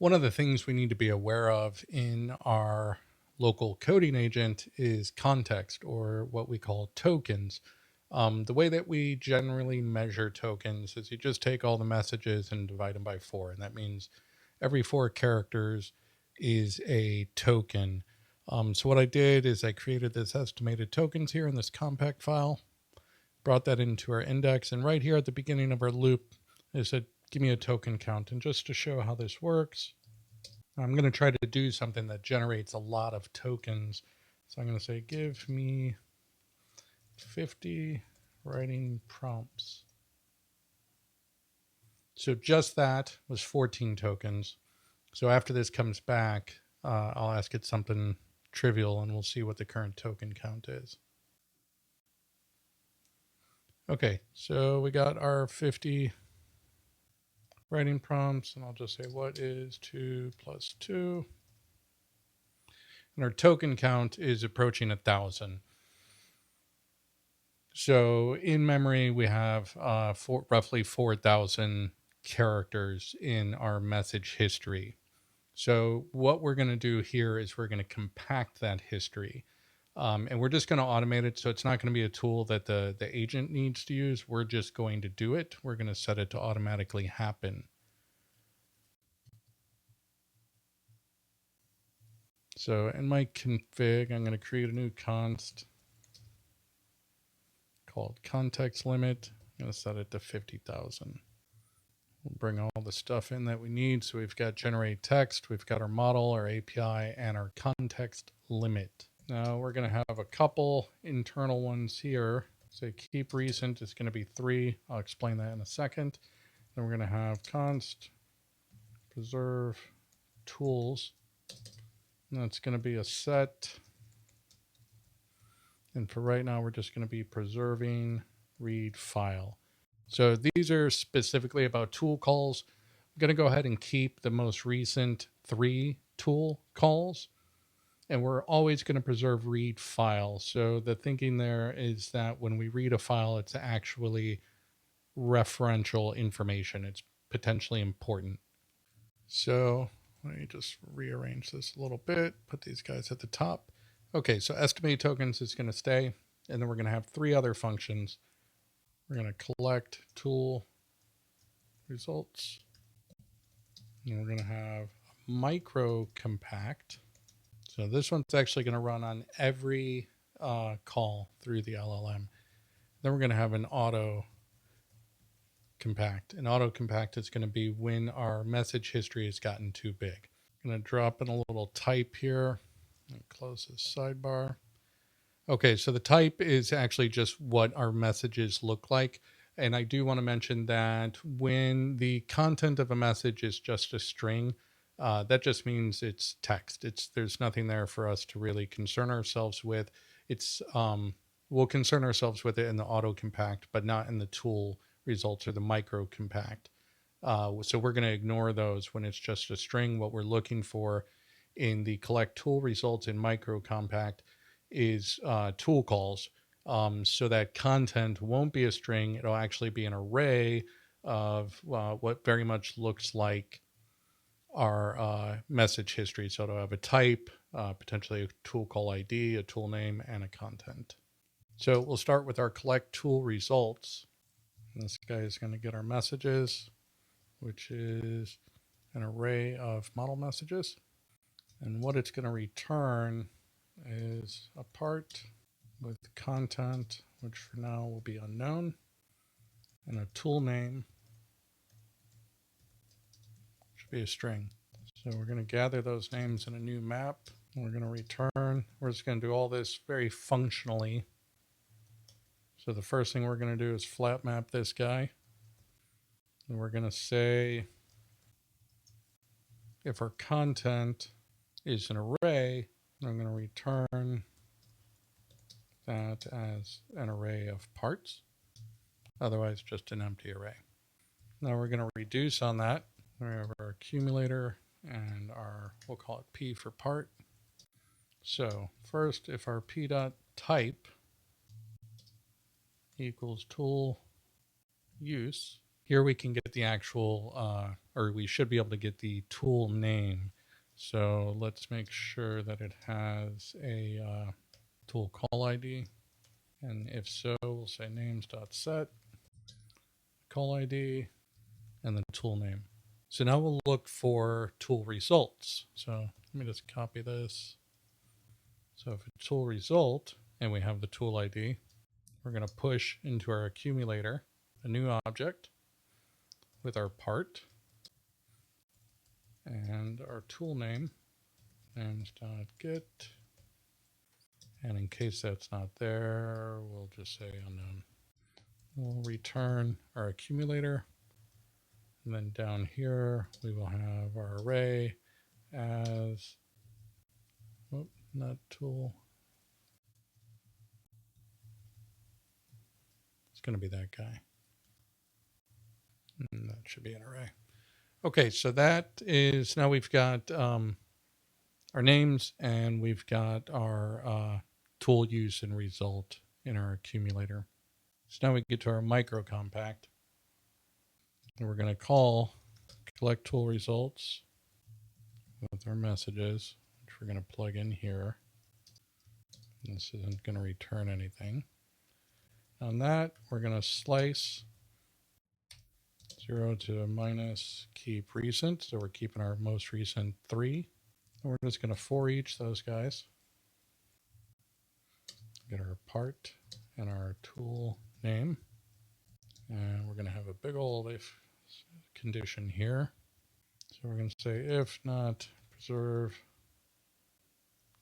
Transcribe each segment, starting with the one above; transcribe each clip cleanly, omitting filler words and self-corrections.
One of the things we need to be aware of in our local coding agent is context, or what we call tokens. The way that we generally measure tokens is you just take all the messages and divide them by 4. And that means every 4 characters is a token. So what I did is I created this estimated tokens here in this compact file, brought that into our index. And right here at the beginning of our loop, I said, give me a token count. And just to show how this works, I'm going to try to do something that generates a lot of tokens. So I'm going to say, give me 50 writing prompts. So just that was 14 tokens. So after this comes back, I'll ask it something trivial and we'll see what the current token count is. Okay, so we got our 50 writing prompts, and I'll just say, what is 2 plus 2? And our token count is approaching 1,000. So in memory, we have roughly 4,000 characters in our message history. So what we're going to do here is we're going to compact that history. And we're just going to automate it. So it's not going to be a tool that the agent needs to use. We're just going to do it. We're going to set it to automatically happen. So in my config, I'm going to create a new const called context limit. I'm going to set it to 50,000. We'll bring all the stuff in that we need. So we've got generate text, we've got our model, our API, and our context limit. Now we're going to have a couple internal ones here. So keep recent is going to be 3. I'll explain that in a second. Then we're going to have const preserve tools. And that's going to be a set. And for right now, we're just going to be preserving read file. So these are specifically about tool calls. I'm going to go ahead and keep the most recent 3 tool calls. And we're always going to preserve read file. So the thinking there is that when we read a file, it's actually referential information. It's potentially important. So let me just rearrange this a little bit, put these guys at the top. Okay, so estimate tokens is going to stay. And then we're going to have 3 other functions. We're going to collect tool results. And we're going to have micro compact. So this one's actually going to run on every call through the LLM. Then we're going to have an auto compact. An auto compact is going to be when our message history has gotten too big. I'm going to drop in a little type here and close this sidebar. Okay, so the type is actually just what our messages look like. And I do want to mention that when the content of a message is just a string, that just means it's text. There's nothing there for us to really concern ourselves with. We'll concern ourselves with it in the auto compact, but not in the tool results or the micro compact. So we're going to ignore those when it's just a string. What we're looking for in the collect tool results in micro compact is tool calls. So that content won't be a string. It'll actually be an array of what very much looks like our message history. So it'll have a type, potentially a tool call ID, a tool name, and a content. So we'll start with our collect tool results. And this guy is going to get our messages, which is an array of model messages. And what it's going to return is a part with content, which for now will be unknown, and a tool name, which should be a string. So we're going to gather those names in a new map. We're going to return. We're just going to do all this very functionally. So the first thing we're going to do is flat map this guy. And we're going to say if our content is an array, I'm going to return that as an array of parts. Otherwise, just an empty array. Now we're going to reduce on that. We have our accumulator and we'll call it P for part. So first, if our P.type equals tool use, Here we can get the actual, or we should be able to get the tool name. So let's make sure that it has a tool call ID. And if so, we'll say names.set, call ID, and the tool name. So now we'll look for tool results. So let me just copy this. So if a tool result, and we have the tool ID, we're going to push into our accumulator a new object with our part and our tool name, names.get. And in case that's not there, we'll just say unknown. We'll return our accumulator. And then down here, we will have our array as, not tool. It's going to be that guy. And that should be an array. Okay, so that is, now we've got our names and we've got our tool use and result in our accumulator. So now we get to our micro compact. And we're going to call collect tool results with our messages, which we're going to plug in here. This isn't going to return anything. On that, we're going to slice 0 to minus keep recent. So we're keeping our most recent 3. And we're just going to for each those guys. Get our part and our tool name. And we're going to have a big old if condition here. So we're going to say if not preserve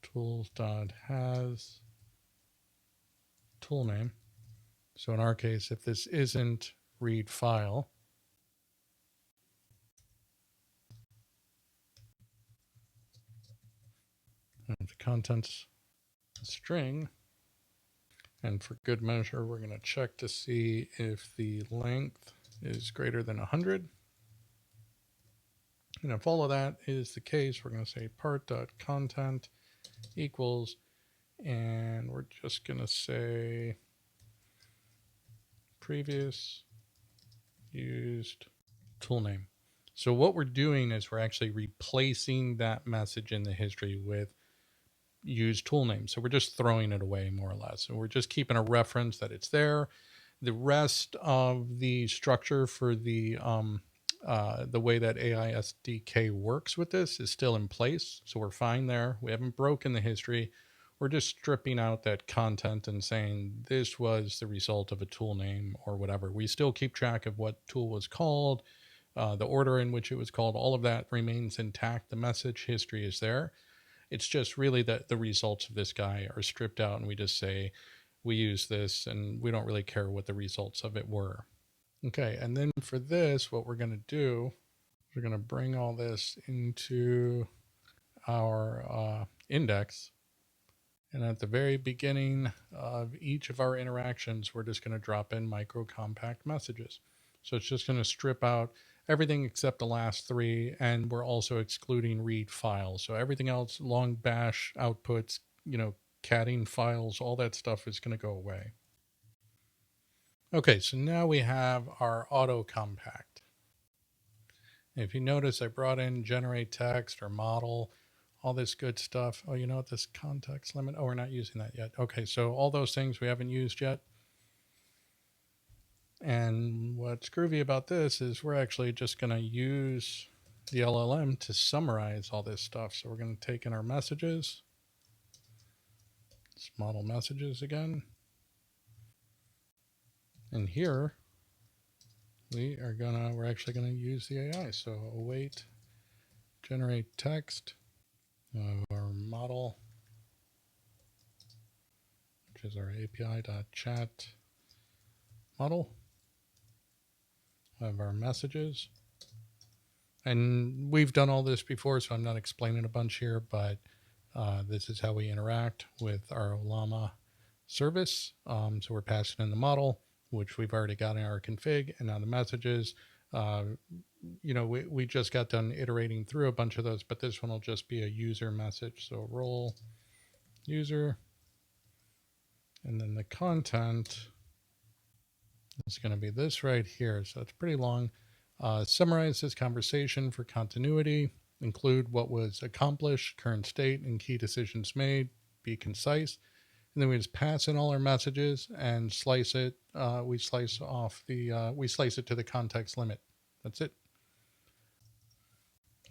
tools.has tool name. So in our case, if this isn't read file, and the contents string, and for good measure, we're going to check to see if the length is greater than 100. And if all of that is the case, we're going to say part.content equals, and we're just going to say previous used tool name. So what we're doing is we're actually replacing that message in the history with used tool name. So we're just throwing it away more or less. So we're just keeping a reference that it's there. The rest of the structure for the way that AI SDK works with this is still in place. So we're fine there. We haven't broken the history. We're just stripping out that content and saying this was the result of a tool name or whatever. We still keep track of what tool was called, the order in which it was called. All of that remains intact. The message history is there. It's just really that the results of this guy are stripped out and we just say we use this and we don't really care what the results of it were. Okay, and then for this, what we're going to do, we're going to bring all this into our index. And at the very beginning of each of our interactions, we're just going to drop in micro compact messages. So it's just going to strip out everything except the last 3, and we're also excluding read files. So everything else, long bash outputs, catting files, all that stuff is going to go away. Okay, so now we have our auto compact. If you notice, I brought in generate text or model, all this good stuff. Oh, you know what, this context limit? Oh, we're not using that yet. Okay, so all those things we haven't used yet. And what's groovy about this is we're actually just going to use the LLM to summarize all this stuff. So we're going to take in our messages. Let's model messages again. And here we're actually going to use the AI. So await generate text of our model, which is our API.chat model of our messages. And we've done all this before, so I'm not explaining a bunch here, but this is how we interact with our Llama service. So we're passing in the model, which we've already got in our config, and now the messages. We just got done iterating through a bunch of those, but this one will just be a user message. So role user, and then the content It's going to be this right here. So it's pretty long. Summarize this conversation for continuity. Include what was accomplished, current state, and key decisions made. Be concise. And then we just pass in all our messages and slice it. We slice it to the context limit. That's it.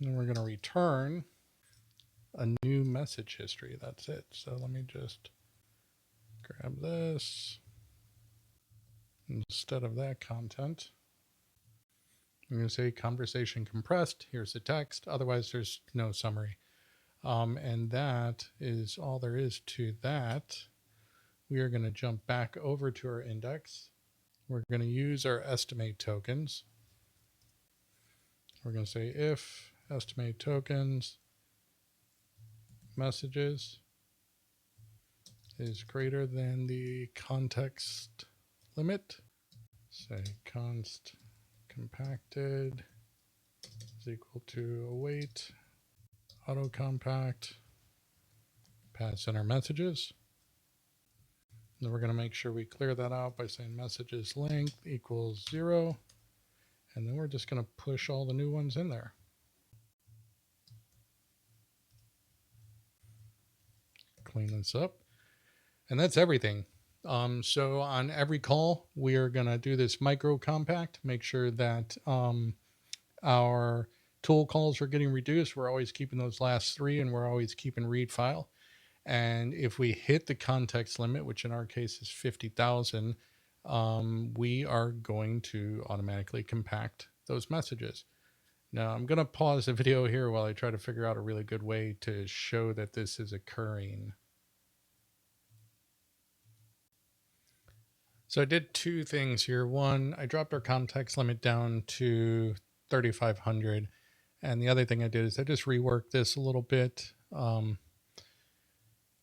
And we're going to return a new message history. That's it. So let me just grab this instead of that content. I'm going to say conversation compressed. Here's the text. Otherwise, there's no summary. And that is all there is to that. We are going to jump back over to our index. We're going to use our estimate tokens. We're going to say if estimate tokens messages is greater than the context limit. Say const compacted is equal to await auto compact, pass in our messages. Then we're going to make sure we clear that out by saying messages length equals 0. And then we're just going to push all the new ones in there. Clean this up. And that's everything. So on every call, we are going to do this micro compact, make sure that our tool calls are getting reduced. We're always keeping those last 3, and we're always keeping read file. And if we hit the context limit, which in our case is 50,000, we are going to automatically compact those messages. Now, I'm going to pause the video here while I try to figure out a really good way to show that this is occurring. So I did 2 things here. One, I dropped our context limit down to 3,500. And the other thing I did is I just reworked this a little bit.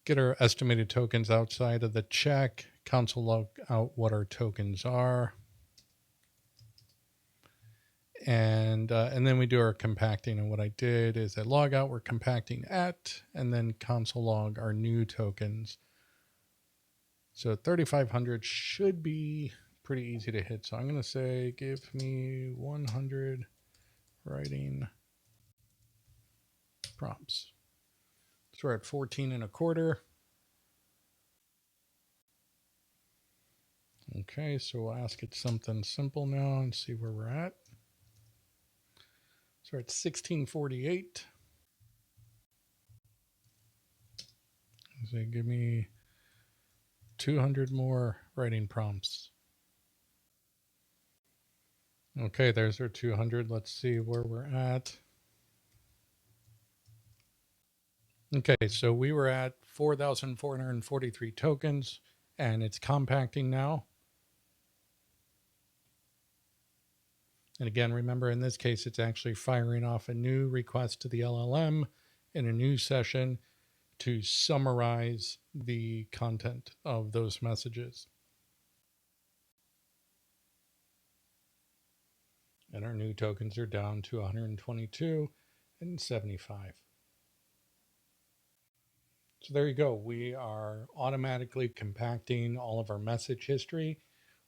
Get our estimated tokens outside of the check, console log out what our tokens are. And then we do our compacting. And what I did is I log out, we're compacting at, and then console log our new tokens. So 3,500 should be pretty easy to hit. So I'm going to say, give me 100 writing prompts. So we're at 14 and a quarter. Okay, so we'll ask it something simple now and see where we're at. So we're at 1648. So give me 200 more writing prompts. Okay, there's our 200. Let's see where we're at. Okay, so we were at 4,443 tokens, and it's compacting now. And again, remember in this case, it's actually firing off a new request to the LLM in a new session to summarize the content of those messages. And our new tokens are down to 122 and 75. So there you go. We are automatically compacting all of our message history.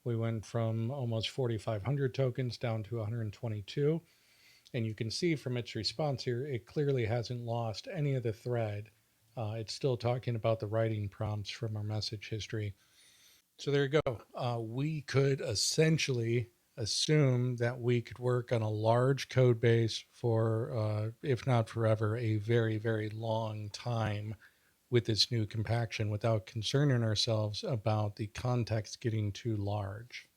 We went from almost 4,500 tokens down to 122. And you can see from its response here, it clearly hasn't lost any of the thread. It's still talking about the writing prompts from our message history. So there you go. We could essentially assume that we could work on a large code base for, if not forever, a very, very long time with this new compaction without concerning ourselves about the context getting too large.